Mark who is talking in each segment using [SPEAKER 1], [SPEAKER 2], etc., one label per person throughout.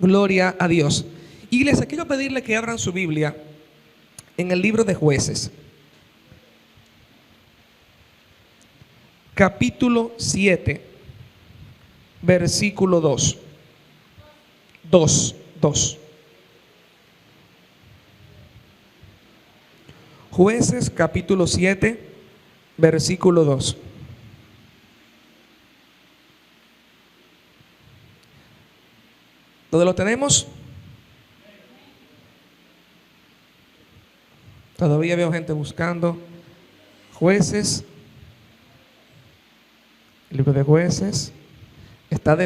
[SPEAKER 1] Gloria a Dios. Iglesia, quiero pedirle que abran su Biblia en el libro de Jueces, capítulo 7, versículo 2. 2. Jueces, capítulo 7, versículo 2. ¿Dónde lo tenemos? Todavía veo gente buscando. Jueces, el libro de Jueces está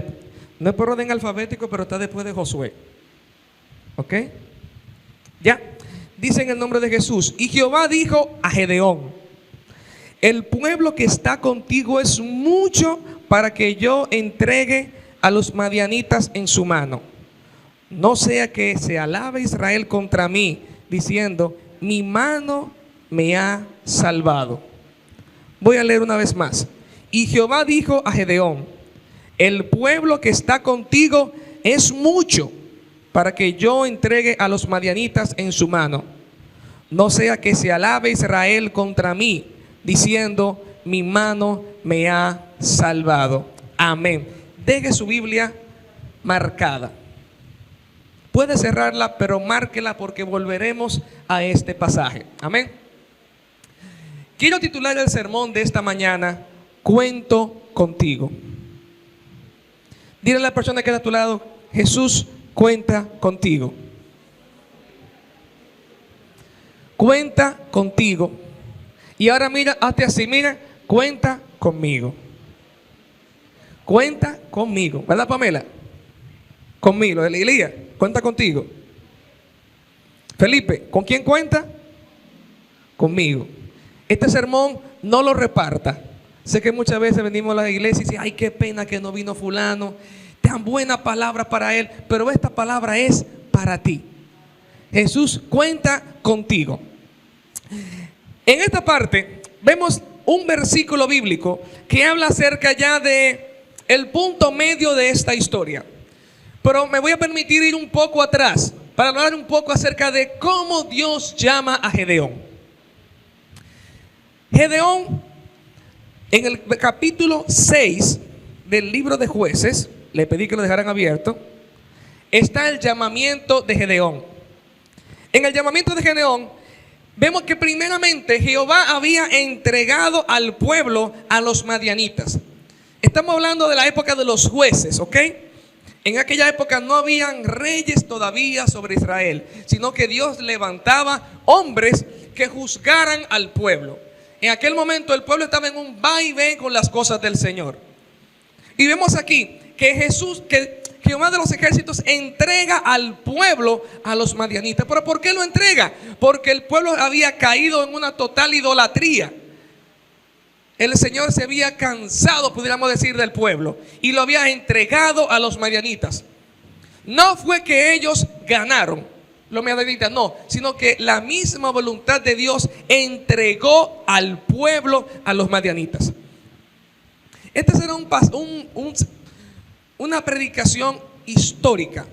[SPEAKER 1] no es por orden alfabético, pero está después de Josué. ¿Ok? Ya. Dice en el nombre de Jesús: y Jehová dijo a Gedeón: el pueblo que está contigo es mucho para que yo entregue a los madianitas en su mano. No sea que se alabe Israel contra mí, diciendo: mi mano me ha salvado. Voy a leer una vez más. Y Jehová dijo a Gedeón: el pueblo que está contigo es mucho para que yo entregue a los madianitas en su mano. No sea que se alabe Israel contra mí, diciendo: mi mano me ha salvado. Amén. Deje su Biblia marcada. Puede cerrarla, pero márquela porque volveremos a este pasaje. Amén. Quiero titular el sermón de esta mañana: cuento contigo. Dile a la persona que está a tu lado: Jesús cuenta contigo. Cuenta contigo. Y ahora mira, hazte así, mira: cuenta conmigo. Cuenta conmigo. ¿Verdad, Pamela? Conmigo. Elías, cuenta contigo. Felipe, ¿con quién cuenta? Conmigo. Este sermón no lo reparta. Sé que muchas veces venimos a la iglesia y decimos: ay, qué pena que no vino fulano, tan buena palabra para él. Pero esta palabra es para ti. Jesús cuenta contigo. En esta parte vemos un versículo bíblico que habla acerca ya de el punto medio de esta historia. Pero me voy a permitir ir un poco atrás para hablar un poco acerca de cómo Dios llama a Gedeón. Gedeón, en el capítulo 6 del libro de Jueces, le pedí que lo dejaran abierto, está el llamamiento de Gedeón. En el llamamiento de Gedeón vemos que primeramente Jehová había entregado al pueblo a los madianitas. Estamos hablando de la época de los jueces, ¿ok? En aquella época no habían reyes todavía sobre Israel, sino que Dios levantaba hombres que juzgaran al pueblo. En aquel momento el pueblo estaba en un va y ven con las cosas del Señor. Y vemos aquí que Jehová de los ejércitos entrega al pueblo a los madianitas. ¿Pero por qué lo entrega? Porque el pueblo había caído en una total idolatría. El Señor se había cansado, pudiéramos decir, del pueblo y lo había entregado a los madianitas. No fue que ellos ganaron los madianitas, no, sino que la misma voluntad de Dios entregó al pueblo a los madianitas. Este será una predicación histórica.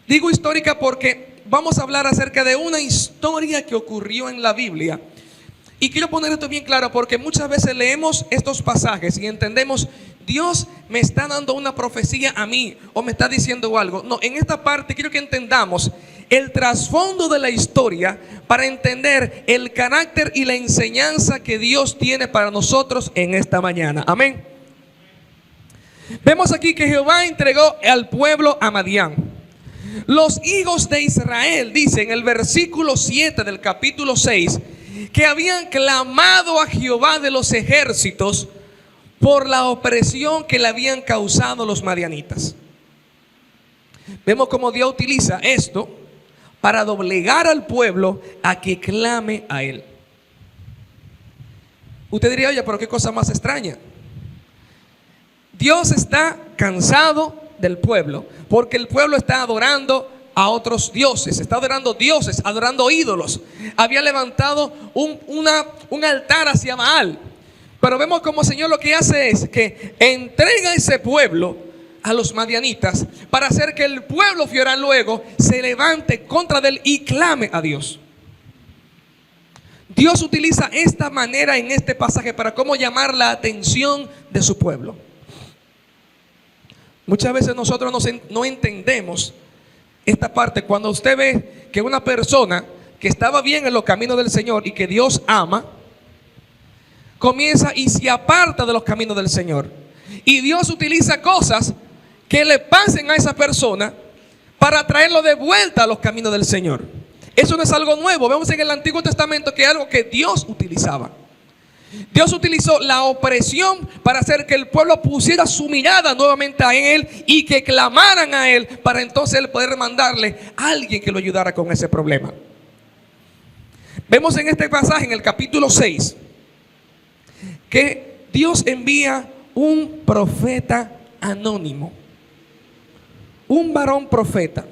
[SPEAKER 1] Digo histórica porque vamos a hablar acerca de una historia que ocurrió en la Biblia. Y quiero poner esto bien claro porque muchas veces leemos estos pasajes y entendemos: Dios me está dando una profecía a mí o me está diciendo algo. No, en esta parte quiero que entendamos el trasfondo de la historia para entender el carácter y la enseñanza que Dios tiene para nosotros en esta mañana. Amén. Vemos aquí que Jehová entregó al pueblo a Madián. Los hijos de Israel, dice en el versículo 7 del capítulo 6, que habían clamado a Jehová de los ejércitos por la opresión que le habían causado los madianitas. Vemos cómo Dios utiliza esto para doblegar al pueblo a que clame a él. Usted diría: oye, pero qué cosa más extraña. Dios está cansado del pueblo porque el pueblo está adorando a otros dioses, está adorando dioses, adorando ídolos. Había levantado un altar hacia Baal. Pero vemos como el Señor lo que hace es que entrega a ese pueblo a los madianitas para hacer que el pueblo fiera luego se levante contra él y clame a Dios. Dios utiliza esta manera en este pasaje para cómo llamar la atención de su pueblo. Muchas veces nosotros no entendemos esta parte. Cuando usted ve que una persona que estaba bien en los caminos del Señor y que Dios ama, comienza y se aparta de los caminos del Señor. Y Dios utiliza cosas que le pasen a esa persona para traerlo de vuelta a los caminos del Señor. Eso no es algo nuevo. Vemos en el Antiguo Testamento que es algo que Dios utilizaba. Dios utilizó la opresión para hacer que el pueblo pusiera su mirada nuevamente a Él y que clamaran a Él, para entonces Él poder mandarle a alguien que lo ayudara con ese problema. Vemos en este pasaje, en el capítulo 6, que Dios envía un profeta anónimo, un varón profeta.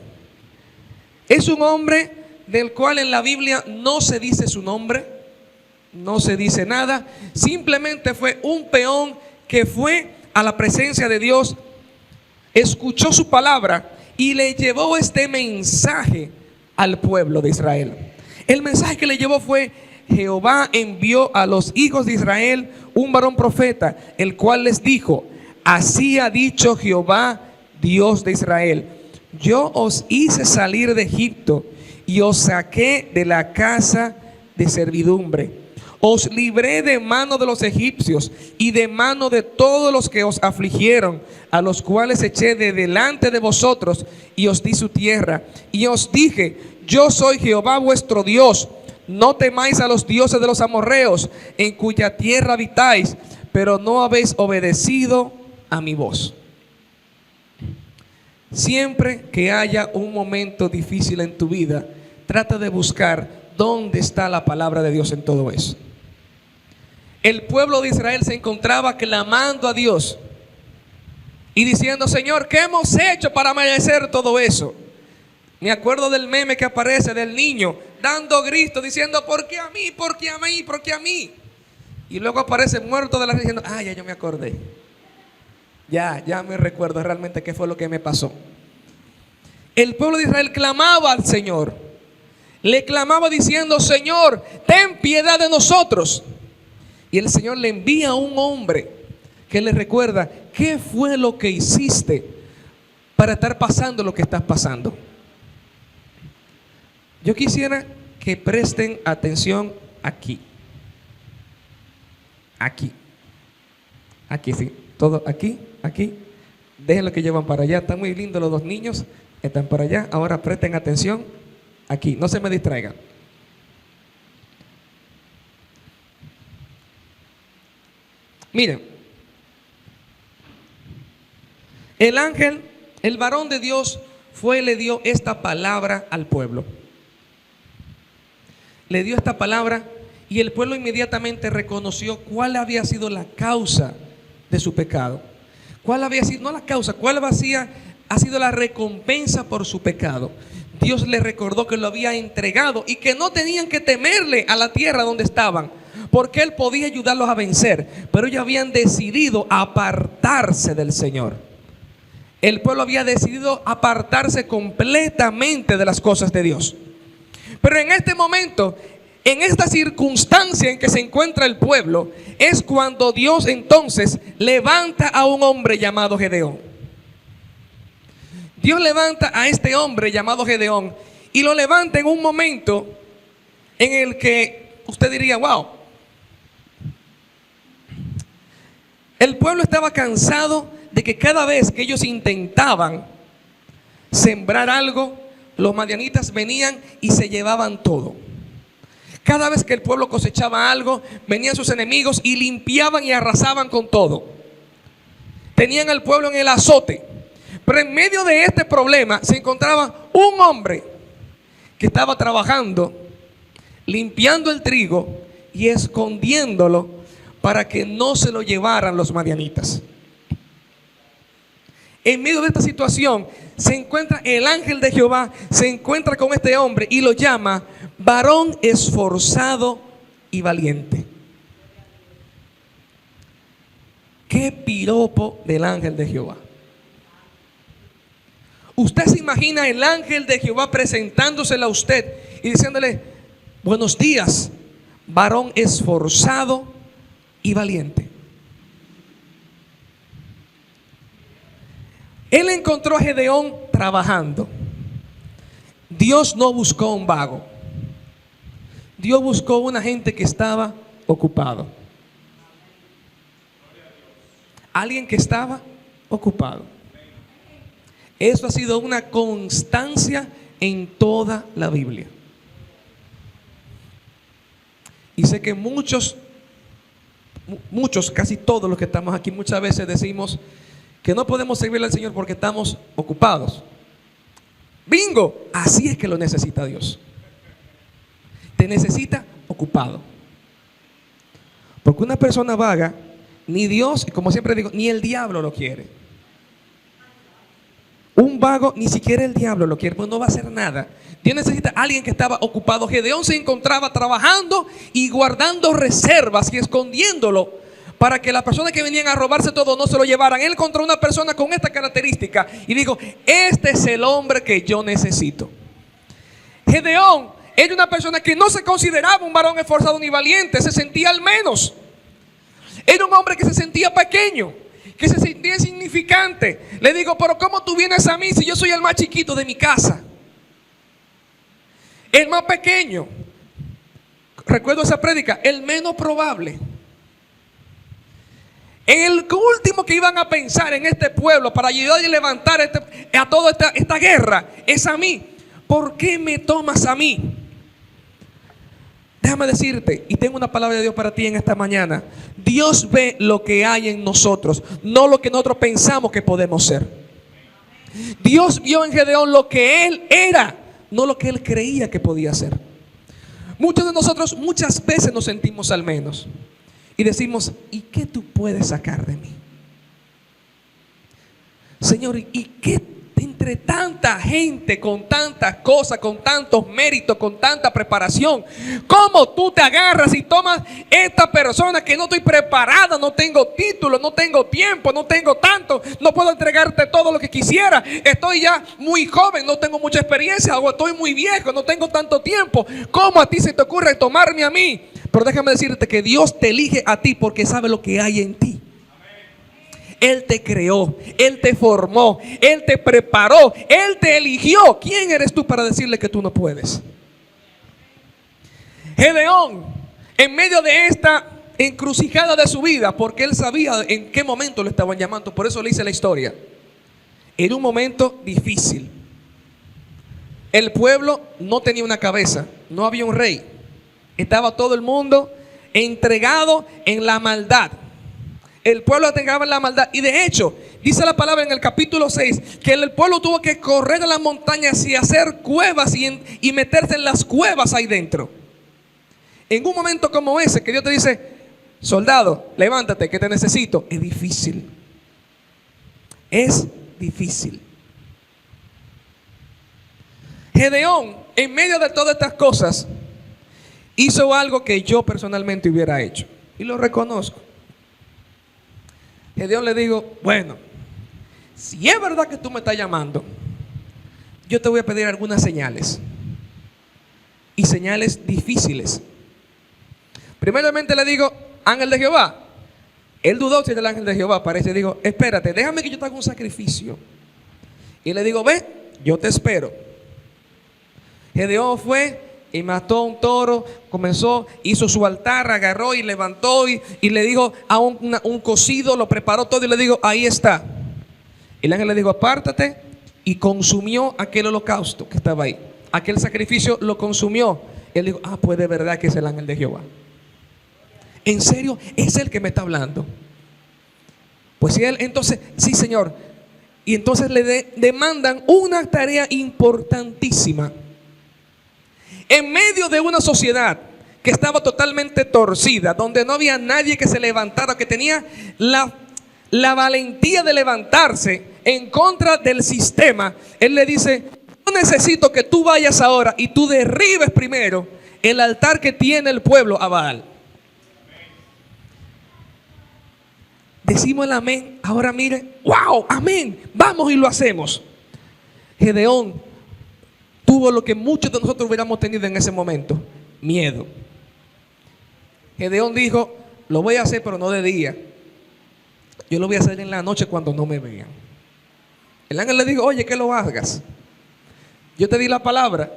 [SPEAKER 1] Es un hombre del cual en la Biblia no se dice su nombre, no se dice nada. Simplemente fue un peón que fue a la presencia de Dios, escuchó su palabra y le llevó este mensaje al pueblo de Israel. El mensaje que le llevó fue: Jehová envió a los hijos de Israel un varón profeta, el cual les dijo: así ha dicho Jehová, Dios de Israel, yo os hice salir de Egipto y os saqué de la casa de servidumbre. Os libré de mano de los egipcios y de mano de todos los que os afligieron, a los cuales eché de delante de vosotros y os di su tierra. Y os dije: yo soy Jehová vuestro Dios. No temáis a los dioses de los amorreos, en cuya tierra habitáis, pero no habéis obedecido a mi voz. Siempre que haya un momento difícil en tu vida, trata de buscar dónde está la palabra de Dios en todo eso. El pueblo de Israel se encontraba clamando a Dios y diciendo: Señor, ¿qué hemos hecho para merecer todo eso? Me acuerdo del meme que aparece del niño dando gritos diciendo: ¿por qué a mí? ¿Por qué a mí? ¿Por qué a mí? Y luego aparece muerto de la risa diciendo: ah, ya yo me acordé. Ya me recuerdo realmente qué fue lo que me pasó. El pueblo de Israel clamaba al Señor. Le clamaba diciendo: Señor, ten piedad de nosotros. Y el Señor le envía a un hombre que le recuerda: ¿qué fue lo que hiciste para estar pasando lo que estás pasando? Yo quisiera que presten atención aquí. Aquí. Aquí, sí. Todo aquí, aquí. Déjenlo que llevan para allá. Están muy lindos los dos niños. Están para allá. Ahora presten atención aquí. No se me distraigan. Miren. El ángel, el varón de Dios, fue y le dio esta palabra al pueblo. Le dio esta palabra y el pueblo inmediatamente reconoció cuál había sido la causa de su pecado. ¿Cuál había sido? No la causa, cuál ha sido la recompensa por su pecado. Dios les recordó que lo había entregado y que no tenían que temerle a la tierra donde estaban, porque Él podía ayudarlos a vencer. Pero ellos habían decidido apartarse del Señor. El pueblo había decidido apartarse completamente de las cosas de Dios. Pero en este momento, en esta circunstancia en que se encuentra el pueblo, es cuando Dios entonces levanta a un hombre llamado Gedeón. Dios levanta a este hombre llamado Gedeón y lo levanta en un momento en el que usted diría: wow. El pueblo estaba cansado de que cada vez que ellos intentaban sembrar algo, los madianitas venían y se llevaban todo. Cada vez que el pueblo cosechaba algo, venían sus enemigos y limpiaban y arrasaban con todo. Tenían al pueblo en el azote. Pero en medio de este problema se encontraba un hombre que estaba trabajando, limpiando el trigo y escondiéndolo para que no se lo llevaran los madianitas. En medio de esta situación se encuentra el ángel de Jehová, se encuentra con este hombre y lo llama varón esforzado y valiente. Qué piropo del ángel de Jehová. Usted se imagina el ángel de Jehová presentándosela a usted y diciéndole: buenos días, varón esforzado y valiente. Él encontró a Gedeón trabajando. Dios no buscó un vago. Dios buscó una gente que estaba ocupado. Alguien que estaba ocupado. Eso ha sido una constancia en toda la Biblia. Y sé que muchos, casi todos los que estamos aquí, muchas veces decimos que no podemos servirle al Señor porque estamos ocupados. Bingo, así es que lo necesita Dios. Te necesita ocupado. Porque una persona vaga, ni Dios, como siempre digo, ni el diablo lo quiere. Un vago, ni siquiera el diablo lo quiere, pues no va a hacer nada. Dios necesita a alguien que estaba ocupado. Gedeón se encontraba trabajando y guardando reservas y escondiéndolo para que las personas que venían a robarse todo no se lo llevaran. Él encontró una persona con esta característica y dijo: este es el hombre que yo necesito. Gedeón era una persona que no se consideraba un varón esforzado ni valiente, se sentía al menos. Era un hombre que se sentía pequeño, que se sentía insignificante. Le digo: pero ¿cómo tú vienes a mí si yo soy el más chiquito de mi casa? El más pequeño. Recuerdo esa prédica, el menos probable. El último que iban a pensar en este pueblo para ayudar a levantar a toda esta guerra es a mí. ¿Por qué me tomas a mí? Déjame decirte, y tengo una palabra de Dios para ti en esta mañana. Dios ve lo que hay en nosotros, no lo que nosotros pensamos que podemos ser. Dios vio en Gedeón lo que él era, no lo que él creía que podía ser. Muchos de nosotros muchas veces nos sentimos al menos y decimos: ¿y qué tú puedes sacar de mí? Señor, ¿y qué entre tanta gente, con tantas cosas, con tantos méritos, con tanta preparación? ¿Cómo tú te agarras y tomas esta persona que no estoy preparada, no tengo título, no tengo tiempo, no tengo tanto, no puedo entregarte todo lo que quisiera, estoy ya muy joven, no tengo mucha experiencia, o estoy muy viejo, no tengo tanto tiempo? ¿Cómo a ti se te ocurre tomarme a mí? Pero déjame decirte que Dios te elige a ti porque sabe lo que hay en ti. Él te creó, Él te formó, Él te preparó, Él te eligió. ¿Quién eres tú para decirle que tú no puedes? Gedeón, en medio de esta encrucijada de su vida, porque él sabía en qué momento lo estaban llamando, por eso le hice la historia. Era un momento difícil. El pueblo no tenía una cabeza, no había un rey. Estaba todo el mundo entregado en la maldad. El pueblo entregaba en la maldad. Y de hecho, dice la palabra en el capítulo 6 que el pueblo tuvo que correr a las montañas y hacer cuevas y meterse en las cuevas ahí dentro. En un momento como ese, que Dios te dice: soldado, levántate que te necesito. Es difícil. Es difícil. Gedeón, en medio de todas estas cosas, hizo algo que yo personalmente hubiera hecho. Y lo reconozco. Gedeón le digo: bueno, si es verdad que tú me estás llamando, yo te voy a pedir algunas señales. Y señales difíciles. Primeramente le digo: ángel de Jehová. Él dudó si era el ángel de Jehová, parece. Digo: espérate, déjame que yo te haga un sacrificio. Y le digo: ve, yo te espero. Gedeón fue y mató a un toro, hizo su altar, agarró y levantó y le dijo a un cocido, lo preparó todo y le dijo: ahí está. El ángel le dijo: apártate, y consumió aquel holocausto que estaba ahí. Aquel sacrificio lo consumió. Él dijo: ah, pues de verdad que es el ángel de Jehová. ¿En serio? ¿Es él que me está hablando? Pues si él, entonces, sí, Señor. Y entonces le demandan una tarea importantísima. En medio de una sociedad que estaba totalmente torcida, donde no había nadie que se levantara, que tenía la valentía de levantarse en contra del sistema, él le dice: yo necesito que tú vayas ahora y tú derribes primero el altar que tiene el pueblo a Baal. Decimos el amén. Ahora mire, wow, amén, vamos y lo hacemos. Gedeón tuvo lo que muchos de nosotros hubiéramos tenido en ese momento: miedo. Gedeón dijo: lo voy a hacer, pero no de día. Yo lo voy a hacer en la noche cuando no me vean. El ángel le dijo: oye, que lo hagas. Yo te di la palabra.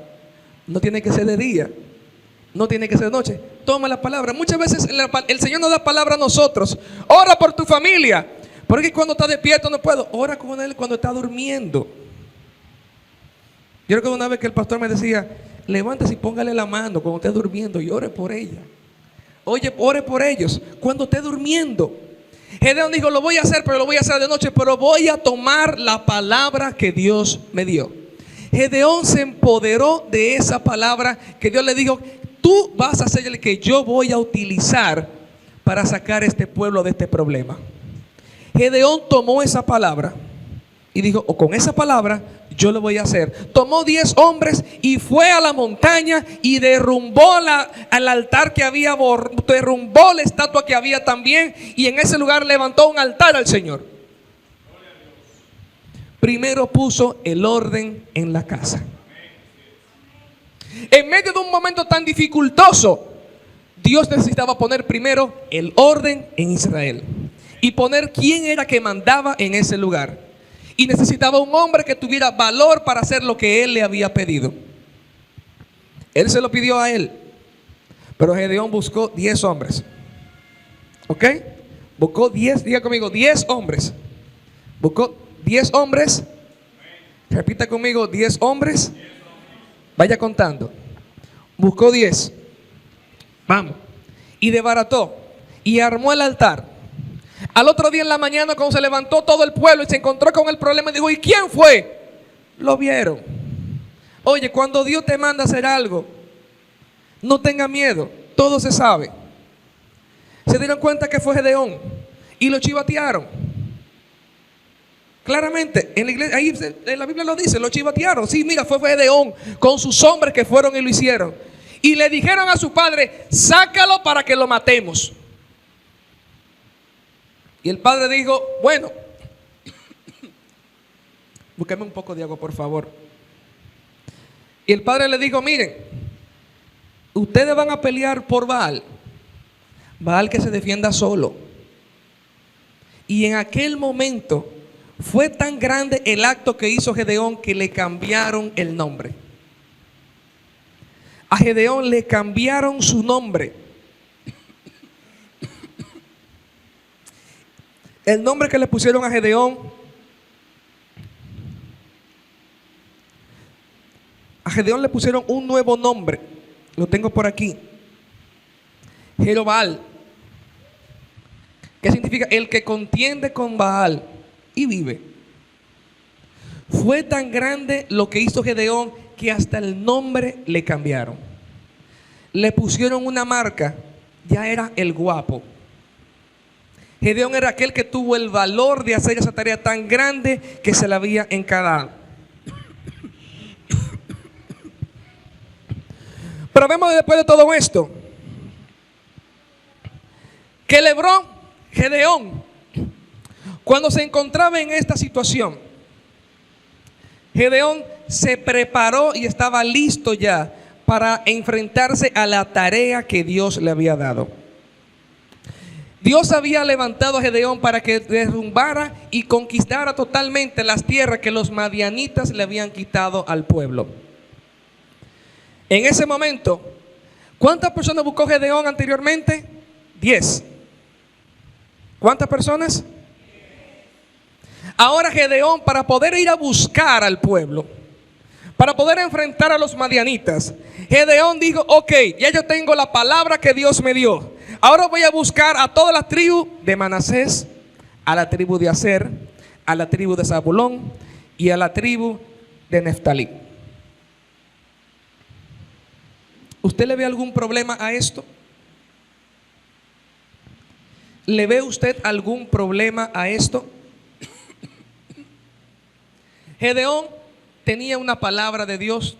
[SPEAKER 1] No tiene que ser de día, no tiene que ser de noche. Toma la palabra. Muchas veces el Señor nos da palabra a nosotros. Ora por tu familia. Porque cuando está despierto no puedo. Ora con Él cuando está durmiendo. Yo recuerdo una vez que el pastor me decía: levántese y póngale la mano cuando esté durmiendo y ore por ella. Oye, ore por ellos cuando esté durmiendo. Gedeón dijo: lo voy a hacer, pero lo voy a hacer de noche, pero voy a tomar la palabra que Dios me dio. Gedeón se empoderó de esa palabra que Dios le dijo: tú vas a ser el que yo voy a utilizar para sacar a este pueblo de este problema. Gedeón tomó esa palabra y dijo: o con esa palabra yo lo voy a hacer. Tomó 10 hombres y fue a la montaña y derrumbó al altar que había, derrumbó la estatua que había también, y en ese lugar levantó un altar al Señor. Primero puso el orden en la casa. En medio de un momento tan dificultoso, Dios necesitaba poner primero el orden en Israel y poner quién era que mandaba en ese lugar. Y necesitaba un hombre que tuviera valor para hacer lo que él le había pedido. Él se lo pidió a él, pero Gedeón buscó 10 hombres. ¿Ok? Buscó 10, diga conmigo, 10 hombres. Buscó 10 hombres. Repita conmigo: 10 hombres. Vaya contando. Buscó 10. Vamos. Y desbarató y armó el altar. Al otro día en la mañana, cuando se levantó todo el pueblo y se encontró con el problema, dijo: ¿y quién fue? Lo vieron. Oye, cuando Dios te manda a hacer algo, no tenga miedo, todo se sabe. Se dieron cuenta que fue Gedeón y lo chivatearon. Claramente, en la iglesia, ahí en la Biblia lo dice, lo chivatearon. Sí, mira, fue Gedeón con sus hombres que fueron y lo hicieron. Y le dijeron a su padre: sácalo para que lo matemos. Y el padre dijo: bueno, búsqueme un poco de agua, por favor. Y el padre le dijo: miren, ustedes van a pelear por Baal. Baal que se defienda solo. Y en aquel momento fue tan grande el acto que hizo Gedeón que le cambiaron el nombre. A Gedeón le cambiaron su nombre. El nombre que le pusieron a Gedeón, le pusieron un nuevo nombre. Lo tengo por aquí: Jerobal, que significa el que contiende con Baal y vive. Fue tan grande lo que hizo Gedeón que hasta el nombre le cambiaron. Le pusieron una marca, ya era el guapo. Gedeón era aquel que tuvo el valor de hacer esa tarea tan grande que se le había encargado. Pero vemos después de todo esto que Gedeón, cuando se encontraba en esta situación, Gedeón se preparó y estaba listo ya para enfrentarse a la tarea que Dios le había dado. Dios había levantado a Gedeón para que derrumbara y conquistara totalmente las tierras que los madianitas le habían quitado al pueblo. En ese momento, ¿cuántas personas buscó Gedeón anteriormente? 10. ¿Cuántas personas? Ahora Gedeón, para poder ir a buscar al pueblo, para poder enfrentar a los madianitas, Gedeón dijo: ok, ya yo tengo la palabra que Dios me dio. Ahora voy a buscar a todas las tribus de Manasés, a la tribu de Aser, a la tribu de Zabulón y a la tribu de Neftalí. ¿Usted le ve algún problema a esto? ¿Le ve usted algún problema a esto? Gedeón tenía una palabra de Dios,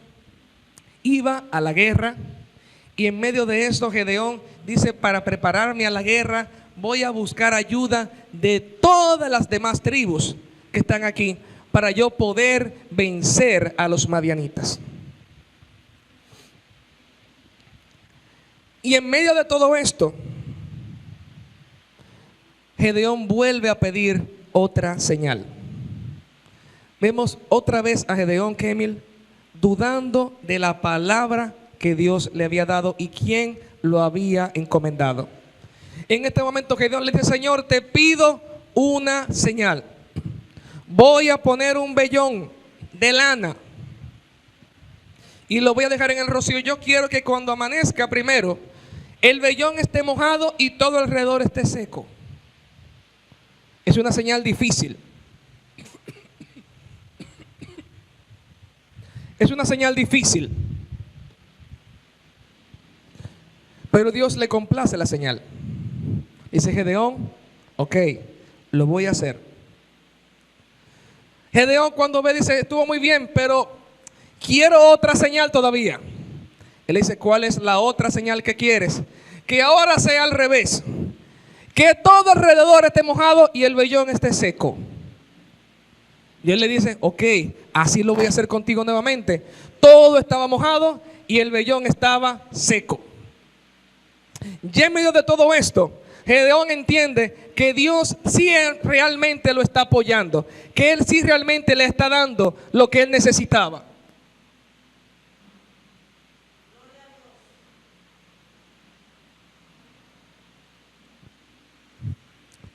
[SPEAKER 1] iba a la guerra, y en medio de esto Gedeón dice: para prepararme a la guerra voy a buscar ayuda de todas las demás tribus que están aquí, para yo poder vencer a los madianitas. Y en medio de todo esto, Gedeón vuelve a pedir otra señal. Vemos otra vez a Gedeón, Kemil, dudando de la palabra que Dios le había dado y quién lo había encomendado. En este momento Gedeón le dice: Señor, te pido una señal. Voy a poner un vellón de lana y lo voy a dejar en el rocío. Yo quiero que cuando amanezca primero, el vellón esté mojado y todo alrededor esté seco. Es una señal difícil. Es una señal difícil. Pero Dios le complace la señal. Dice Gedeón: ok, lo voy a hacer. Gedeón cuando ve dice: estuvo muy bien, pero quiero otra señal todavía. Él dice: ¿cuál es la otra señal que quieres? Que ahora sea al revés. Que todo alrededor esté mojado y el vellón esté seco. Y él le dice: ok, así lo voy a hacer contigo nuevamente. Todo estaba mojado y el vellón estaba seco. Ya en medio de todo esto, Gedeón entiende que Dios sí realmente lo está apoyando, que Él sí realmente le está dando lo que él necesitaba.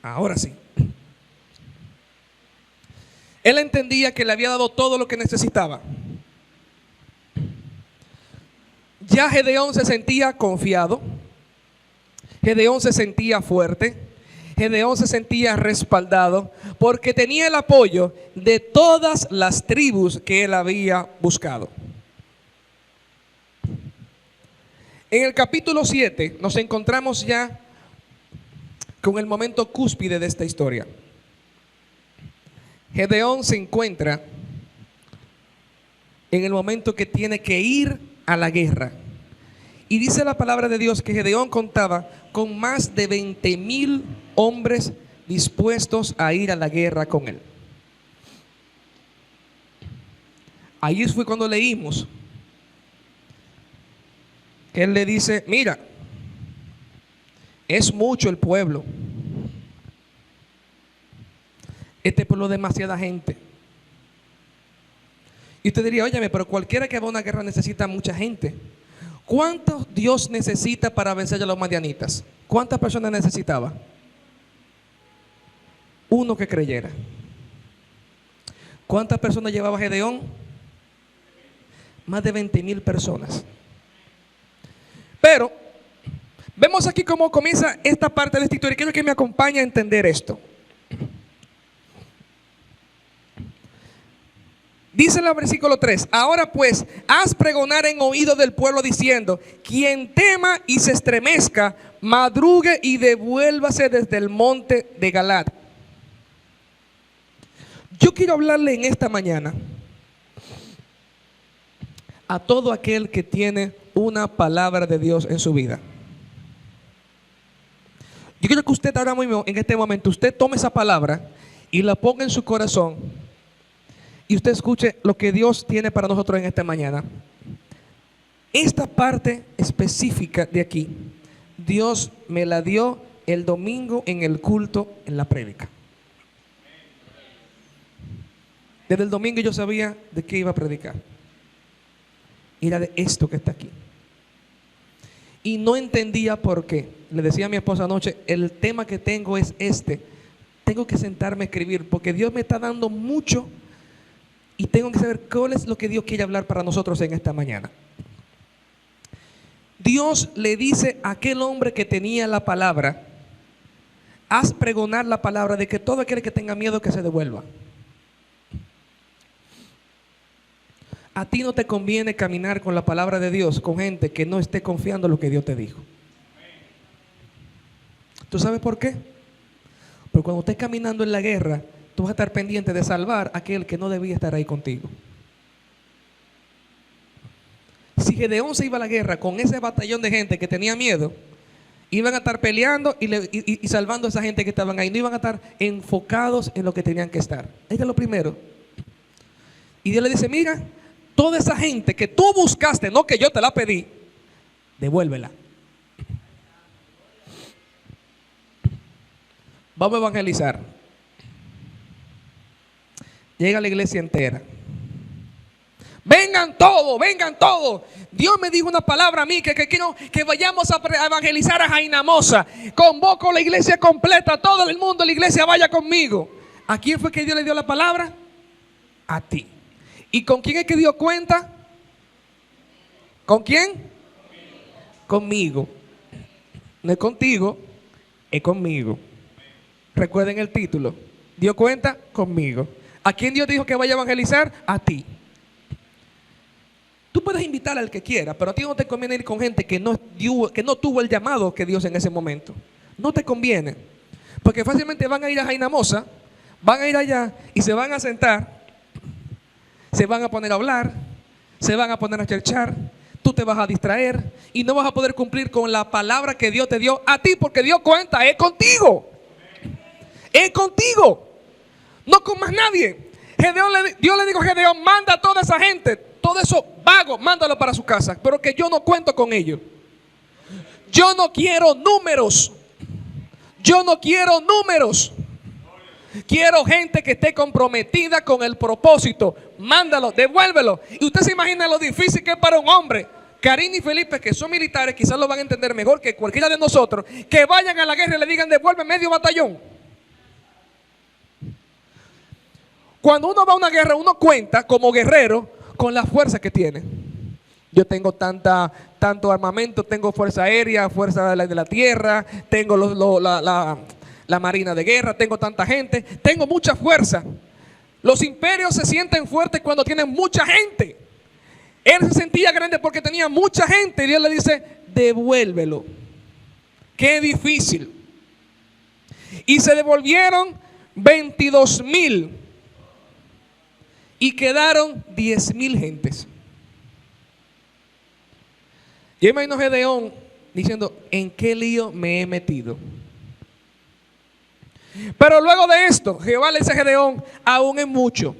[SPEAKER 1] Ahora sí. Él entendía que le había dado todo lo que necesitaba. Ya Gedeón se sentía confiado. Gedeón se sentía fuerte. Gedeón se sentía respaldado porque tenía el apoyo de todas las tribus que él había buscado. En el capítulo 7 nos encontramos ya con el momento cúspide de esta historia. Gedeón se encuentra en el momento que tiene que ir a la guerra. Y dice la palabra de Dios que Gedeón contaba con más de 20,000 hombres dispuestos a ir a la guerra con él. Ahí fue cuando leímos que él le dice: mira, es mucho el pueblo. Este pueblo es demasiada gente. Y usted diría: óyeme, pero cualquiera que va a una guerra necesita mucha gente. ¿Cuántos Dios necesita para vencer a los madianitas? ¿Cuántas personas necesitaba? Uno que creyera. ¿Cuántas personas llevaba Gedeón? Más de 20,000 personas. Pero vemos aquí cómo comienza esta parte de esta historia. Quiero que me acompañe a entender esto. Dice en el versículo 3: ahora pues, haz pregonar en oído del pueblo diciendo: quien tema y se estremezca, madrugue y devuélvase desde el monte de Galad. Yo quiero hablarle en esta mañana a todo aquel que tiene una palabra de Dios en su vida. Yo quiero que usted ahora mismo, en este momento, usted tome esa palabra y la ponga en su corazón y usted escuche lo que Dios tiene para nosotros en esta mañana. Esta parte específica de aquí, Dios me la dio el domingo en el culto, en la prédica. Desde el domingo yo sabía de qué iba a predicar. Era de esto que está aquí. Y no entendía por qué. Le decía a mi esposa anoche: el tema que tengo es este. Tengo que sentarme a escribir porque Dios me está dando mucho y tengo que saber cuál es lo que Dios quiere hablar para nosotros en esta mañana. Dios le dice a aquel hombre que tenía la palabra: haz pregonar la palabra de que todo aquel que tenga miedo que se devuelva. A ti no te conviene caminar con la palabra de Dios con gente que no esté confiando en lo que Dios te dijo. ¿Tú sabes por qué? Porque cuando estés caminando en la guerra, tú vas a estar pendiente de salvar a aquel que no debía estar ahí contigo. Si Gedeón se iba a la guerra con ese batallón de gente que tenía miedo, iban a estar peleando y salvando a esa gente que estaban ahí. No iban a estar enfocados en lo que tenían que estar. Esto es lo primero. Y Dios le dice, mira, toda esa gente que tú buscaste, no que yo te la pedí, devuélvela. Vamos a evangelizar. Llega la iglesia entera. Vengan todos, vengan todos. Dios me dijo una palabra a mí que quiero que vayamos a evangelizar a Jainamosa. Convoco a la iglesia completa, todo el mundo, la iglesia vaya conmigo. ¿A quién fue que Dios le dio la palabra? A ti. ¿Y con quién es que Dios cuenta? ¿Con quién? Conmigo. No es contigo, es conmigo. Recuerden el título. Dios cuenta conmigo. ¿A quién Dios dijo que vaya a evangelizar? A ti. Tú puedes invitar al que quiera, pero a ti no te conviene ir con gente que no tuvo el llamado que Dios en ese momento. No te conviene. Porque fácilmente van a ir a Jainamosa, van a ir allá y se van a sentar, se van a poner a hablar, se van a poner a cherchar, tú te vas a distraer y no vas a poder cumplir con la palabra que Dios te dio a ti, porque Dios cuenta, es contigo. Es contigo, no con más nadie. Dios le dijo a Gedeón, manda a toda esa gente, todo eso vago, mándalo para su casa, pero que yo no cuento con ellos. Yo no quiero números. Yo no quiero números. Quiero gente que esté comprometida con el propósito. Mándalo, devuélvelo. Y usted se imagina lo difícil que es para un hombre. Karina y Felipe, que son militares, quizás lo van a entender mejor que cualquiera de nosotros, que vayan a la guerra y le digan, devuelve medio batallón. Cuando uno va a una guerra, uno cuenta como guerrero con la fuerza que tiene. Yo tengo tanto armamento, tengo fuerza aérea, fuerza de la tierra, tengo la marina de guerra, tengo tanta gente, tengo mucha fuerza. Los imperios se sienten fuertes cuando tienen mucha gente. Él se sentía grande porque tenía mucha gente y Dios le dice, devuélvelo. Qué difícil. Y se devolvieron 22,000 y quedaron 10,000 gentes. Yo imagino a Gedeón diciendo, ¿en qué lío me he metido? Pero luego de esto, Jehová le dice a Gedeón, aún es mucho.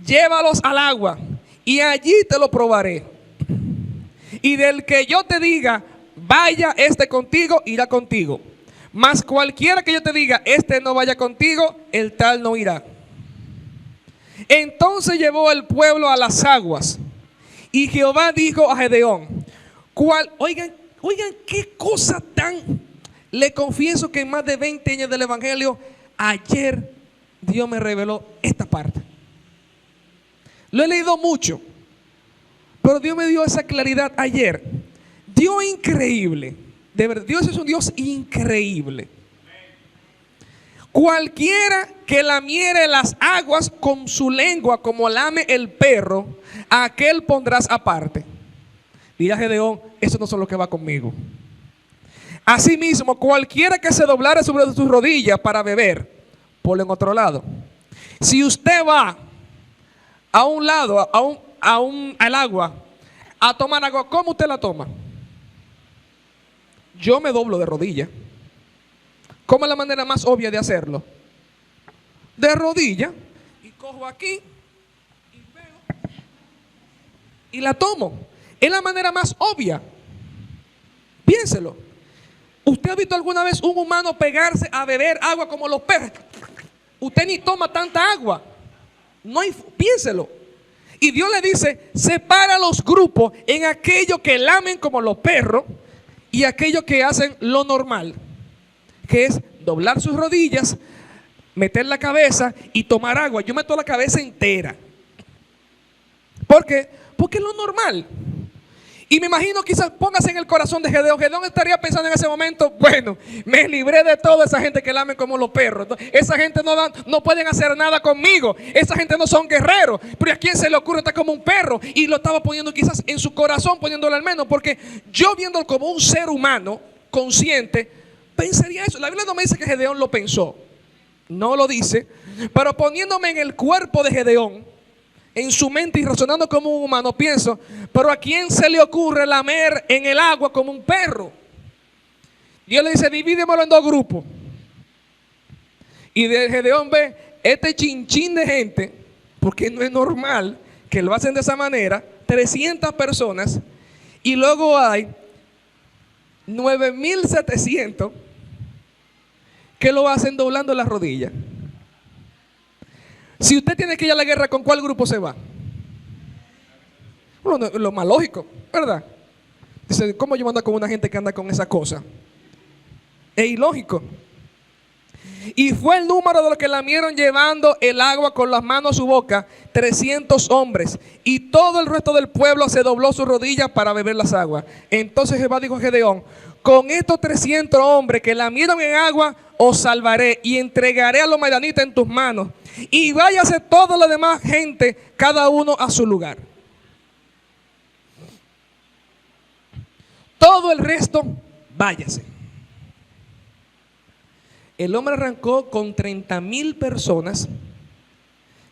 [SPEAKER 1] Llévalos al agua y allí te lo probaré. Y del que yo te diga, vaya este contigo, irá contigo. Mas cualquiera que yo te diga, este no vaya contigo, el tal no irá. Entonces llevó el pueblo a las aguas. Y Jehová dijo a Gedeón, oigan qué cosa tan... Le confieso que en más de 20 años del evangelio, ayer Dios me reveló esta parte. Lo he leído mucho, pero Dios me dio esa claridad ayer. Dios es increíble. De verdad, Dios es un Dios increíble. Cualquiera que lamiere las aguas con su lengua como lame el perro, a aquel pondrás aparte. Dirá Gedeón, eso no es lo que va conmigo. Asimismo, cualquiera que se doblare sobre sus rodillas para beber, ponlo en otro lado. Si usted va a un lado, al agua, a tomar agua, ¿cómo usted la toma? Yo me doblo de rodillas. ¿Cómo es la manera más obvia de hacerlo? De rodilla, y cojo aquí, y pego, y la tomo. Es la manera más obvia. Piénselo. ¿Usted ha visto alguna vez un humano pegarse a beber agua como los perros? Usted ni toma tanta agua. No hay, piénselo. Y Dios le dice, separa los grupos en aquellos que lamen como los perros y aquellos que hacen lo normal, que es doblar sus rodillas, meter la cabeza y tomar agua. Yo meto la cabeza entera. ¿Por qué? Porque es lo normal. Y me imagino, quizás póngase en el corazón de Gedeón. Gedeón estaría pensando en ese momento, bueno, me libré de toda esa gente que lamen como los perros. Esa gente no pueden hacer nada conmigo. Esa gente no son guerreros. Pero ¿a quién se le ocurre estar como un perro? Y lo estaba poniendo quizás en su corazón, poniéndolo al menos. Porque yo viéndolo como un ser humano consciente, pensaría eso. La Biblia no me dice que Gedeón lo pensó. No lo dice. Pero poniéndome en el cuerpo de Gedeón, en su mente y razonando como un humano, pienso, pero ¿a quién se le ocurre lamer en el agua como un perro? Dios le dice, divídemelo en 2 grupos. Y de Gedeón ve este chinchín de gente, porque no es normal que lo hacen de esa manera, 300 personas, y luego hay 9.700 que lo hacen doblando las rodillas. Si usted tiene que ir a la guerra, ¿con cuál grupo se va? Bueno, lo más lógico, ¿verdad? Dice, ¿cómo yo ando con una gente que anda con esa cosa? Es ilógico. Y fue el número de los que lamieron llevando el agua con las manos a su boca, 300 hombres. Y todo el resto del pueblo se dobló sus rodillas para beber las aguas. Entonces Jehová dijo a Gedeón, con estos 300 hombres que lamieron en agua, os salvaré y entregaré a los madianitas en tus manos. Y váyase toda la demás gente, cada uno a su lugar. Todo el resto, váyase. El hombre arrancó con 30,000 personas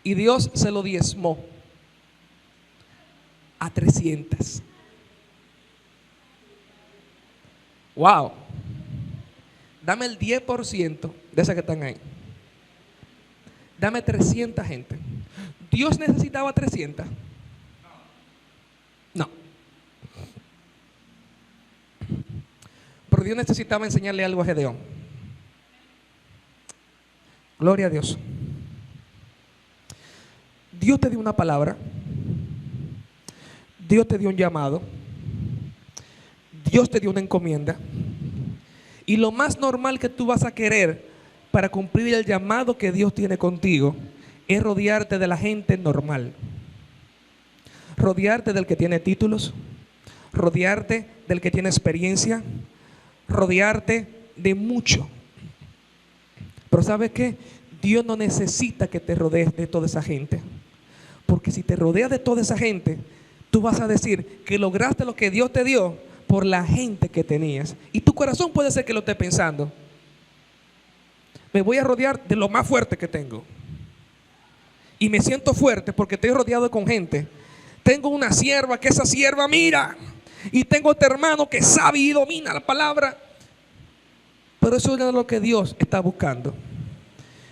[SPEAKER 1] y Dios se lo diezmó a 300. Wow. Dame el 10% de esas que están ahí. Dame 300 gente. ¿Dios necesitaba 300? No. Pero Dios necesitaba enseñarle algo a Gedeón. Gloria a Dios. Dios te dio una palabra. Dios te dio un llamado. Dios te dio una encomienda. Y lo más normal que tú vas a querer para cumplir el llamado que Dios tiene contigo es rodearte de la gente normal. Rodearte del que tiene títulos. Rodearte del que tiene experiencia. Rodearte de mucho. Pero ¿sabes qué? Dios no necesita que te rodees de toda esa gente. Porque si te rodeas de toda esa gente, tú vas a decir que lograste lo que Dios te dio por la gente que tenías. Y tu corazón puede ser que lo esté pensando. Me voy a rodear de lo más fuerte que tengo. Y me siento fuerte porque estoy rodeado con gente. Tengo una sierva que esa sierva mira. Y tengo este hermano que sabe y domina la palabra. Pero eso no es lo que Dios está buscando.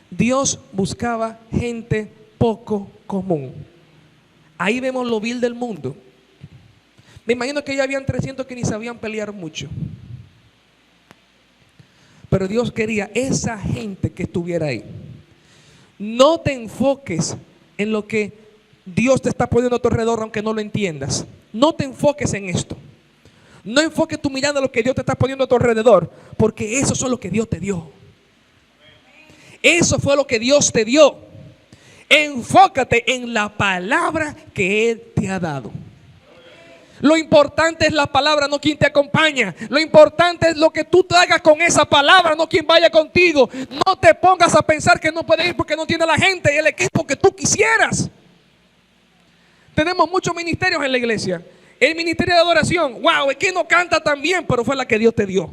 [SPEAKER 1] Dios buscaba gente poco común. Ahí vemos lo vil del mundo. Me imagino que ya habían 300 que ni sabían pelear mucho. Pero Dios quería esa gente que estuviera ahí. No te enfoques en lo que Dios te está poniendo a tu alrededor, aunque no lo entiendas. No te enfoques en esto. No enfoques tu mirada en lo que Dios te está poniendo a tu alrededor, porque eso es lo que Dios te dio. Eso fue lo que Dios te dio. Enfócate en la palabra que Él te ha dado. Lo importante es la palabra, no quien te acompaña. Lo importante es lo que tú traigas con esa palabra, no quien vaya contigo. No te pongas a pensar que no puedes ir porque no tiene la gente y el equipo que tú quisieras. Tenemos muchos ministerios en la iglesia. El ministerio de adoración, wow, es que no canta tan bien, pero fue la que Dios te dio.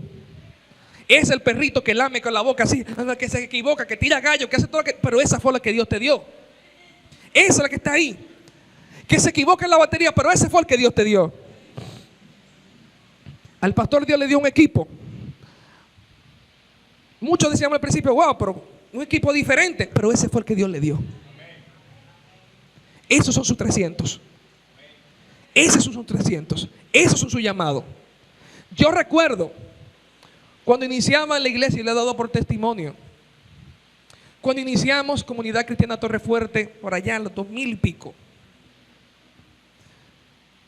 [SPEAKER 1] Es el perrito que lame con la boca así, que se equivoca, que tira gallo, que hace todo lo que... Pero esa fue la que Dios te dio. Esa es la que está ahí. Que se equivoca en la batería, pero ese fue el que Dios te dio. Al pastor Dios le dio un equipo. Muchos decíamos al principio, wow, pero un equipo diferente. Pero ese fue el que Dios le dio. Esos son sus 300. Esos son sus 300. Esos son su llamado. Yo recuerdo cuando iniciaba en la iglesia, y le he dado por testimonio, cuando iniciamos Comunidad Cristiana Torrefuerte, por allá en los 2000 y pico.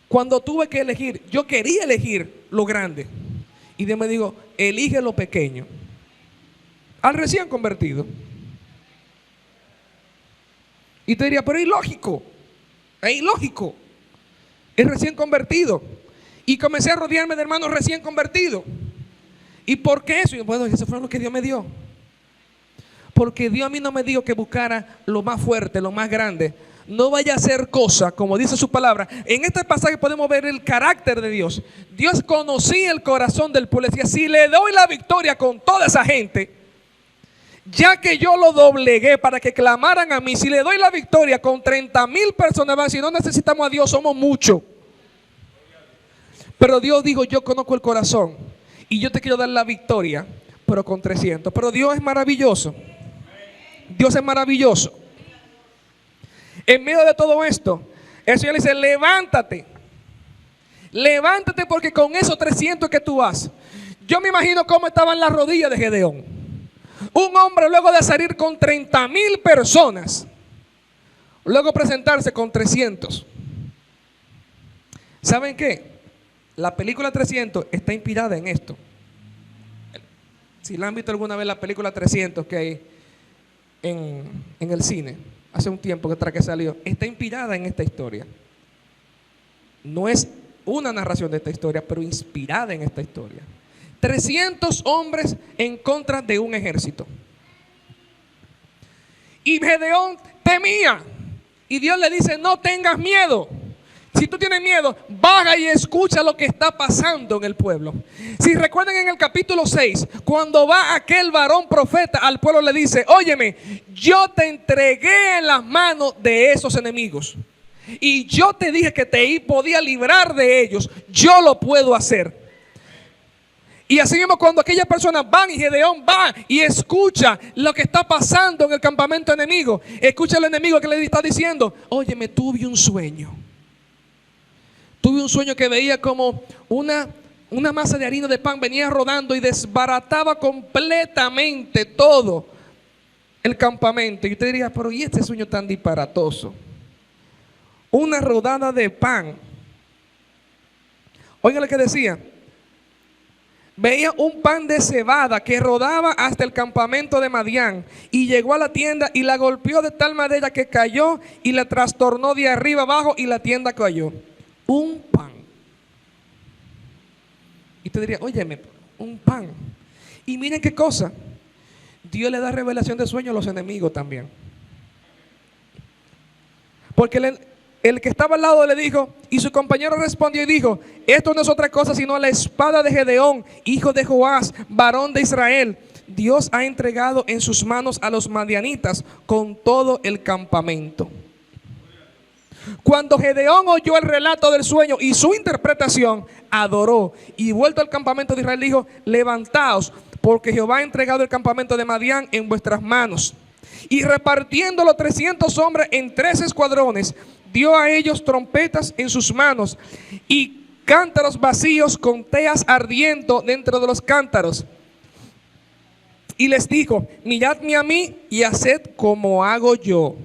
[SPEAKER 1] Cuando tuve que elegir, yo quería elegir lo grande. Y Dios me dijo, elige lo pequeño. Al recién convertido. Y te diría, pero es ilógico. Es ilógico. Es recién convertido. Y comencé a rodearme de hermanos recién convertidos. ¿Y por qué eso? Y bueno, eso fue lo que Dios me dio. Porque Dios a mí no me dijo que buscara lo más fuerte, lo más grande. No vaya a hacer cosa, como dice su palabra. En este pasaje podemos ver el carácter de Dios. Dios conocía el corazón del pueblo. Decía, si le doy la victoria con toda esa gente, ya que yo lo doblegué para que clamaran a mí, si le doy la victoria con 30,000 personas, van a decir, no necesitamos a Dios, somos muchos. Pero Dios dijo, yo conozco el corazón y yo te quiero dar la victoria, pero con 300. Pero Dios es maravilloso. Dios es maravilloso. En medio de todo esto, el Señor le dice, levántate. Levántate porque con esos 300 que tú vas. Yo me imagino cómo estaban las rodillas de Gedeón. Un hombre luego de salir con 30,000 personas, luego presentarse con 300. ¿Saben qué? La película 300 está inspirada en esto. Si la han visto alguna vez, la película 300 que hay en el cine, hace un tiempo que salió, está inspirada en esta historia. No es una narración de esta historia, pero inspirada en esta historia. 300 hombres en contra de un ejército. Y Gedeón temía. Y Dios le dice, no tengas miedo. Si tú tienes miedo, baja y escucha lo que está pasando en el pueblo. Si recuerdan en el capítulo 6, cuando va aquel varón profeta al pueblo, le dice, óyeme, yo te entregué en las manos de esos enemigos. Y yo te dije que te podía librar de ellos. Yo lo puedo hacer. Y así mismo cuando aquellas personas van y Gedeón va y escucha lo que está pasando en el campamento enemigo, escucha al enemigo que le está diciendo, óyeme, tuve un sueño. Tuve un sueño que veía como una masa de harina de pan venía rodando y desbarataba completamente todo el campamento. Y usted diría, pero ¿y este sueño tan disparatoso? Una rodada de pan. Oiga lo que decía. Veía un pan de cebada que rodaba hasta el campamento de Madián y llegó a la tienda y la golpeó de tal manera que cayó y la trastornó de arriba abajo y la tienda cayó. Un pan. Y usted diría, óyeme, un pan. Y miren qué cosa. Dios le da revelación de sueño a los enemigos también. Porque el que estaba al lado le dijo, y su compañero respondió y dijo, esto no es otra cosa sino la espada de Gedeón, hijo de Joás, varón de Israel. Dios ha entregado en sus manos a los madianitas con todo el campamento. Cuando Gedeón oyó el relato del sueño y su interpretación, adoró y vuelto al campamento de Israel dijo, levantaos, porque Jehová ha entregado el campamento de Madián en vuestras manos. Y repartiendo los 300 hombres en 3 escuadrones, dio a ellos trompetas en sus manos y cántaros vacíos con teas ardiendo dentro de los cántaros. Y les dijo, miradme a mí y haced como hago yo.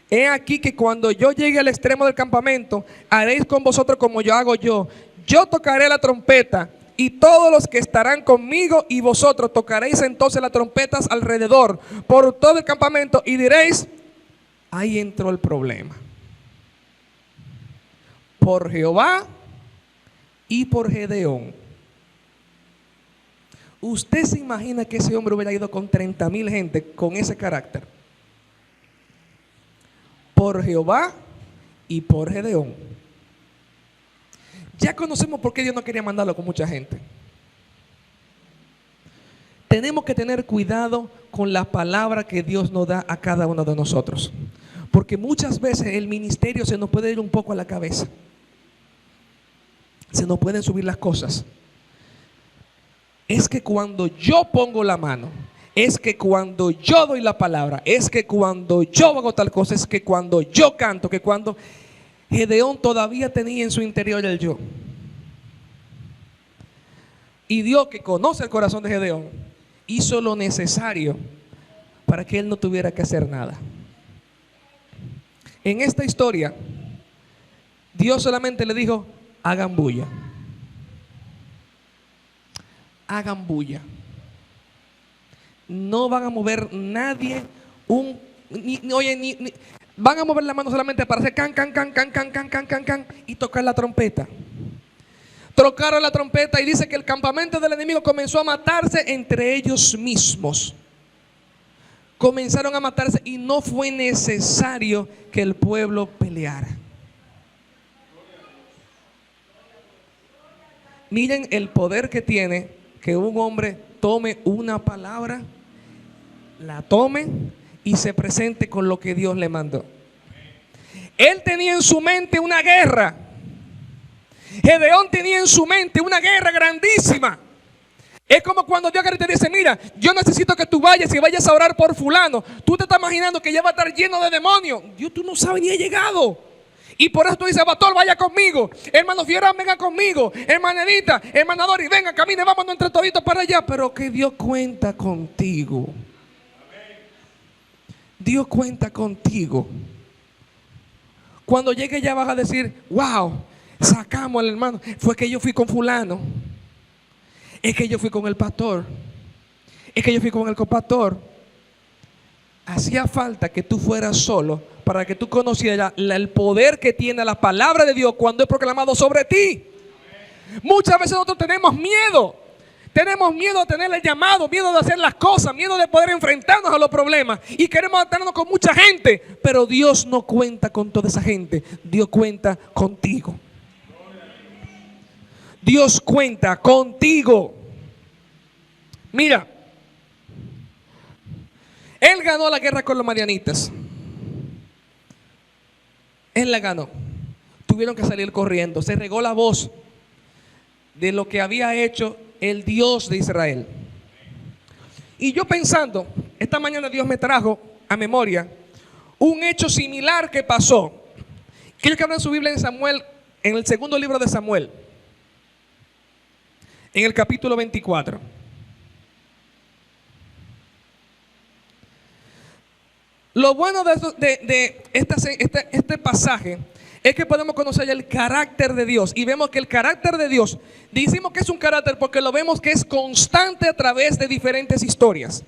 [SPEAKER 1] He aquí que cuando yo llegue al extremo del campamento, haréis con vosotros como yo hago yo. Yo tocaré la trompeta y todos los que estarán conmigo y vosotros tocaréis entonces las trompetas alrededor por todo el campamento y diréis, ahí entró el problema. Por Jehová y por Gedeón. ¿Usted se imagina que ese hombre hubiera ido con 30,000 gente con ese carácter? Por Jehová y por Gedeón. Ya conocemos por qué Dios no quería mandarlo con mucha gente. Tenemos que tener cuidado con la palabra que Dios nos da a cada uno de nosotros. Porque muchas veces el ministerio se nos puede ir un poco a la cabeza. Se nos pueden subir las cosas. Es que cuando yo pongo la mano, es que cuando yo doy la palabra, es que cuando yo hago tal cosa, es que cuando yo canto, que cuando Gedeón todavía tenía en su interior el yo. Y Dios, que conoce el corazón de Gedeón, hizo lo necesario para que él no tuviera que hacer nada. En esta historia, Dios solamente le dijo, hagan bulla. Hagan bulla. No van a mover nadie van a mover la mano solamente para hacer can, can, can, can, can, can, can, can, can y tocar la trompeta. Tocaron la trompeta y dice que el campamento del enemigo comenzó a matarse entre ellos mismos. Comenzaron a matarse y no fue necesario que el pueblo peleara. Miren el poder que tiene que un hombre tome una palabra, la tome y se presente con lo que Dios le mandó. Él tenía en su mente una guerra. Gedeón tenía en su mente una guerra grandísima. Es como cuando Dios te dice, mira, yo necesito que tú vayas y vayas a orar por fulano. Tú te estás imaginando que ya va a estar lleno de demonios. Dios, tú no sabes ni ha llegado. Y por eso tú dices, pastor, vaya conmigo. Hermano Fiera, venga conmigo. Hermanadita, hermanadori, venga, camine, vámonos entre toditos para allá. Pero que Dios cuenta contigo. Dios cuenta contigo. Cuando llegue ya vas a decir, wow, sacamos al hermano. Fue que yo fui con fulano. Es que yo fui con el pastor. Es que yo fui con el copastor. Hacía falta que tú fueras solo para que tú conocieras el poder que tiene la palabra de Dios cuando es proclamado sobre ti. Muchas veces nosotros tenemos miedo. Tenemos miedo a tener el llamado, miedo de hacer las cosas, miedo de poder enfrentarnos a los problemas. Y queremos atarnos con mucha gente. Pero Dios no cuenta con toda esa gente. Dios cuenta contigo. Dios cuenta contigo. Mira, Él ganó la guerra con los madianitas. Él la ganó. Tuvieron que salir corriendo. Se regó la voz de lo que había hecho el Dios de Israel. Y yo pensando, esta mañana Dios me trajo a memoria un hecho similar que pasó. Quiero que abran su Biblia en Samuel, en el segundo libro de Samuel, en el capítulo 24. Lo bueno de este pasaje es que podemos conocer el carácter de Dios. Y vemos que el carácter de Dios, decimos que es un carácter porque lo vemos que es constante a través de diferentes historias.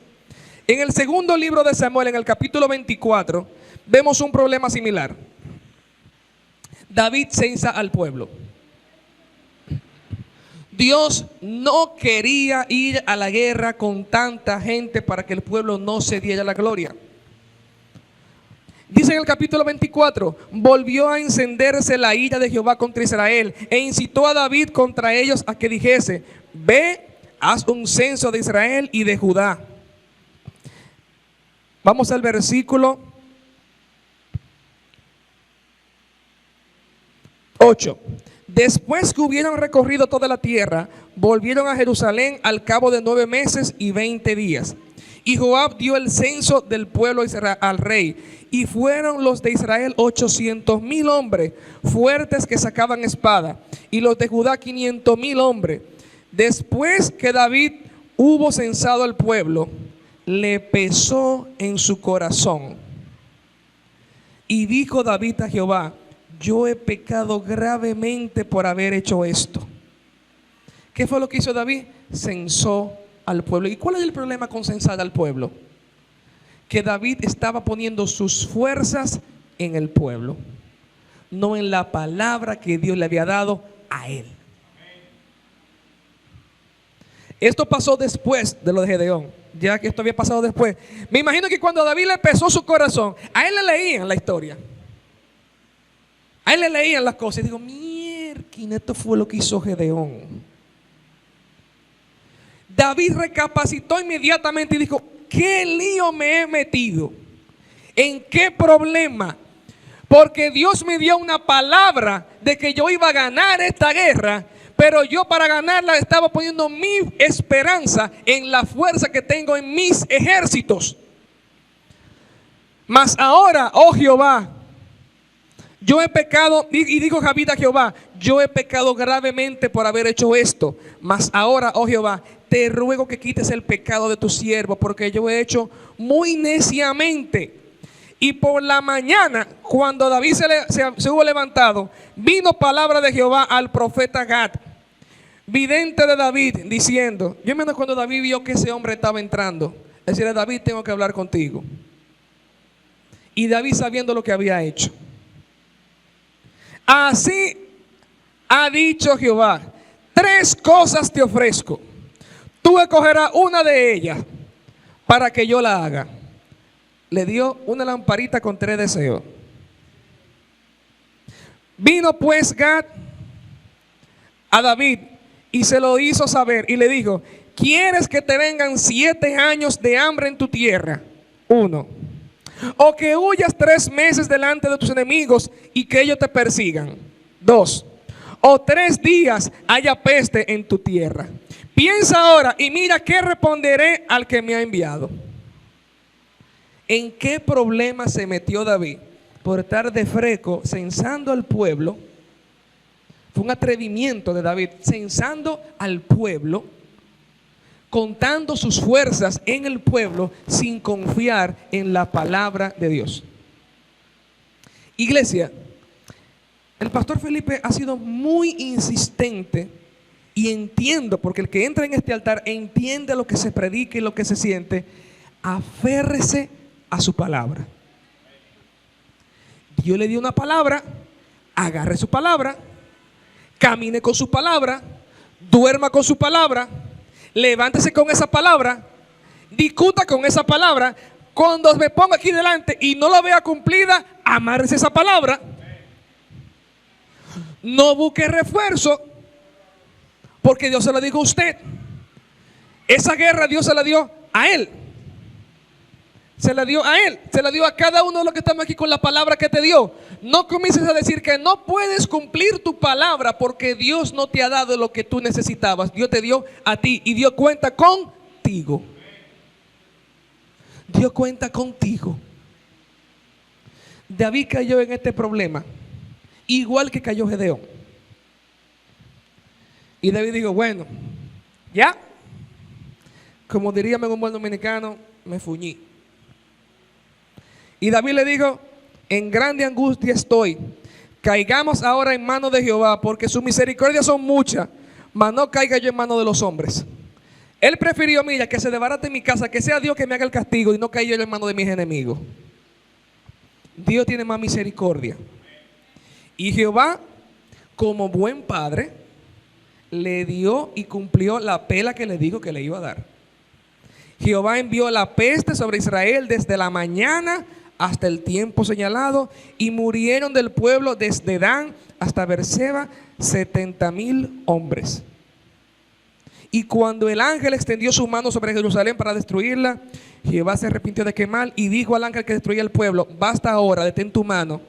[SPEAKER 1] En el segundo libro de Samuel, en el capítulo 24, vemos un problema similar. David censa al pueblo. Dios no quería ir a la guerra con tanta gente para que el pueblo no se diera la gloria. Dice en el capítulo 24, volvió a encenderse la ira de Jehová contra Israel e incitó a David contra ellos a que dijese, ve, haz un censo de Israel y de Judá. Vamos al versículo 8. Después que hubieron recorrido toda la tierra, volvieron a Jerusalén al cabo de 9 meses y 20 días. Y Joab dio el censo del pueblo al rey. Y fueron los de Israel 800,000 hombres fuertes que sacaban espada. Y los de Judá 500,000 hombres. Después que David hubo censado al pueblo, le pesó en su corazón. Y dijo David a Jehová, yo he pecado gravemente por haber hecho esto. ¿Qué fue lo que hizo David? Censó al pueblo. ¿Y cuál es el problema con censar al pueblo? Que David estaba poniendo sus fuerzas en el pueblo, no en la palabra que Dios le había dado a él. Esto pasó después de lo de Gedeón. Ya que esto había pasado después, me imagino que cuando David le pesó su corazón, a él le leían la historia, a él le leían las cosas y digo, mierda, esto fue lo que hizo Gedeón. David recapacitó inmediatamente y dijo, ¿qué lío me he metido? ¿En qué problema? Porque Dios me dio una palabra de que yo iba a ganar esta guerra, pero yo para ganarla estaba poniendo mi esperanza en la fuerza que tengo en mis ejércitos. Mas ahora, oh Jehová, yo he pecado, y digo David a Jehová, yo he pecado gravemente por haber hecho esto. Mas ahora, oh Jehová, te ruego que quites el pecado de tu siervo, porque yo he hecho muy neciamente. Y por la mañana, cuando David se hubo levantado, vino palabra de Jehová al profeta Gad, vidente de David, diciendo, yo me acuerdo cuando David vio que ese hombre estaba entrando, decirle, David, tengo que hablar contigo. Y David sabiendo lo que había hecho. Así ha dicho Jehová, 3 cosas te ofrezco. Tú escogerás una de ellas para que yo la haga. Le dio una lamparita con 3 deseos. Vino pues Gad a David y se lo hizo saber y le dijo, ¿quieres que te vengan 7 años de hambre en tu tierra? 1. O que huyas 3 meses delante de tus enemigos y que ellos te persigan. 2. O 3 días haya peste en tu tierra. Piensa ahora y mira qué responderé al que me ha enviado. ¿En qué problema se metió David por estar de freco censando al pueblo? Fue un atrevimiento de David, censando al pueblo, contando sus fuerzas en el pueblo sin confiar en la palabra de Dios. Iglesia, el pastor Felipe ha sido muy insistente y entiendo, porque el que entra en este altar entiende lo que se predica y lo que se siente. Aférrese a su palabra. Dios le dio una palabra, agarre su palabra, camine con su palabra, duerma con su palabra, levántese con esa palabra, discuta con esa palabra. Cuando me ponga aquí delante y no la vea cumplida, amárrese esa palabra. No busque refuerzo, porque Dios se la dijo a usted. Esa guerra Dios se la dio a él. Se la dio a él, se la dio a cada uno de los que estamos aquí con la palabra que te dio. No comiences a decir que no puedes cumplir tu palabra porque Dios no te ha dado lo que tú necesitabas. Dios te dio a ti y Dios cuenta contigo. Dios cuenta contigo. David cayó en este problema, igual que cayó Gedeón. Y David dijo, bueno, ya, como diríamos en un buen dominicano, me fuñí. Y David le dijo, en grande angustia estoy, caigamos ahora en manos de Jehová, porque sus misericordias son muchas, mas no caiga yo en manos de los hombres. Él prefirió, mira, que se desbarate mi casa, que sea Dios que me haga el castigo y no caiga yo en manos de mis enemigos. Dios tiene más misericordia. Y Jehová, como buen padre, le dio y cumplió la pela que le dijo que le iba a dar. Jehová envió la peste sobre Israel desde la mañana hasta el tiempo señalado, y murieron del pueblo desde Dan hasta Beerseba 70,000 hombres. Y cuando el ángel extendió su mano sobre Jerusalén para destruirla, Jehová se arrepintió de quemar y dijo al ángel que destruía el pueblo, basta ahora, detén tu mano.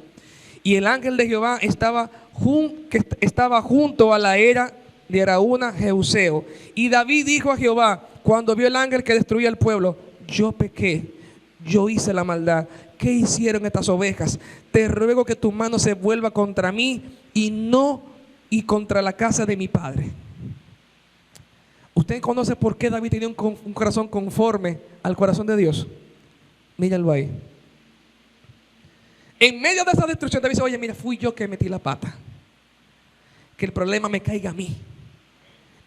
[SPEAKER 1] Y el ángel de Jehová estaba junto a la era de Araúna Jebuseo. Y David dijo a Jehová, cuando vio el ángel que destruía el pueblo, yo pequé, yo hice la maldad. ¿Qué hicieron estas ovejas? Te ruego que tu mano se vuelva contra mí y contra la casa de mi padre. ¿Usted conoce por qué David tenía un corazón conforme al corazón de Dios? Míralo ahí. En medio de esa destrucción, David dice, oye, mira, fui yo que metí la pata. Que el problema me caiga a mí.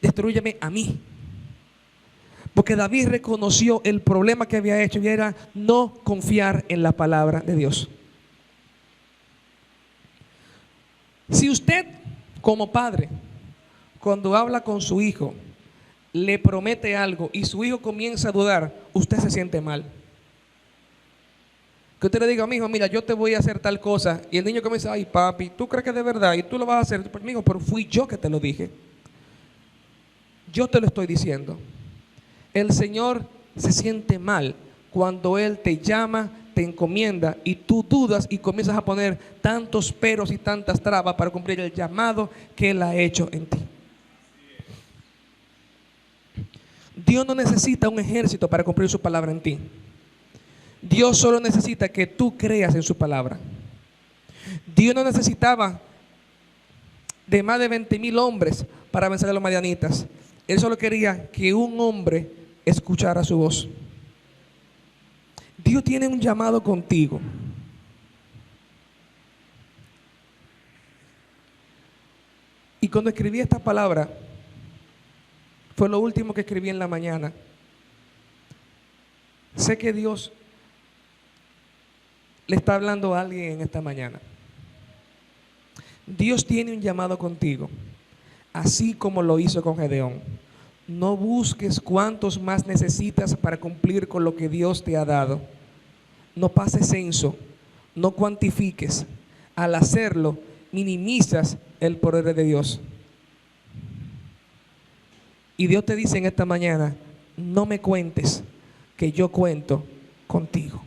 [SPEAKER 1] Destrúyeme a mí. Porque David reconoció el problema que había hecho y era no confiar en la palabra de Dios. Si usted, como padre, cuando habla con su hijo, le promete algo y su hijo comienza a dudar, usted se siente mal. Que usted le diga a mi hijo, mira, yo te voy a hacer tal cosa, y el niño comienza, ay papi, ¿tú crees que de verdad? Y tú lo vas a hacer. Pues, amigo, pero fui yo que te lo dije. Yo te lo estoy diciendo. El Señor se siente mal cuando Él te llama, te encomienda y tú dudas y comienzas a poner tantos peros y tantas trabas para cumplir el llamado que Él ha hecho en ti. Dios no necesita un ejército para cumplir su palabra en ti. Dios solo necesita que tú creas en su palabra. Dios no necesitaba de más de 20,000 hombres para vencer a los madianitas. Él solo quería que un hombre escuchara su voz. Dios tiene un llamado contigo. Y cuando escribí esta palabra, fue lo último que escribí en la mañana. Sé que Dios le está hablando a alguien en esta mañana. Dios tiene un llamado contigo, así como lo hizo con Gedeón. No busques cuántos más necesitas para cumplir con lo que Dios te ha dado. No pases censo, no cuantifiques. Al hacerlo, minimizas el poder de Dios. Y Dios te dice en esta mañana, no me cuentes, que yo cuento contigo.